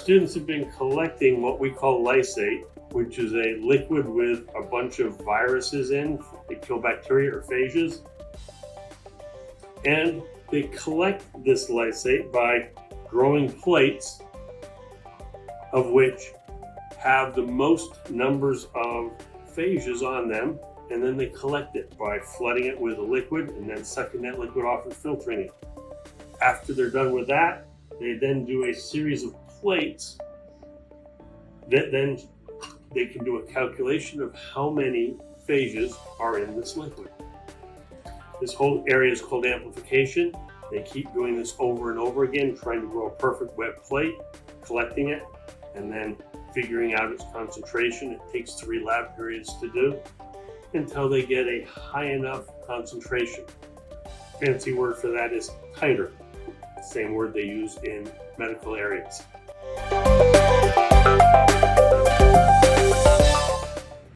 students have been collecting what we call lysate, which is a liquid with a bunch of viruses in that kill bacteria or phages. And they collect this lysate by growing plates of which have the most numbers of phages on them, and then they collect it by flooding it with a liquid and then sucking that liquid off and filtering it. After they're done with that, they then do a series of plates that then they can do a calculation of how many phages are in this liquid. This whole area is called amplification. They keep doing this over and over again, trying to grow a perfect wet plate, collecting it, and then figuring out its concentration. It takes 3 lab periods to do until they get a high enough concentration. Fancy word for that is titer. Same word they use in medical areas.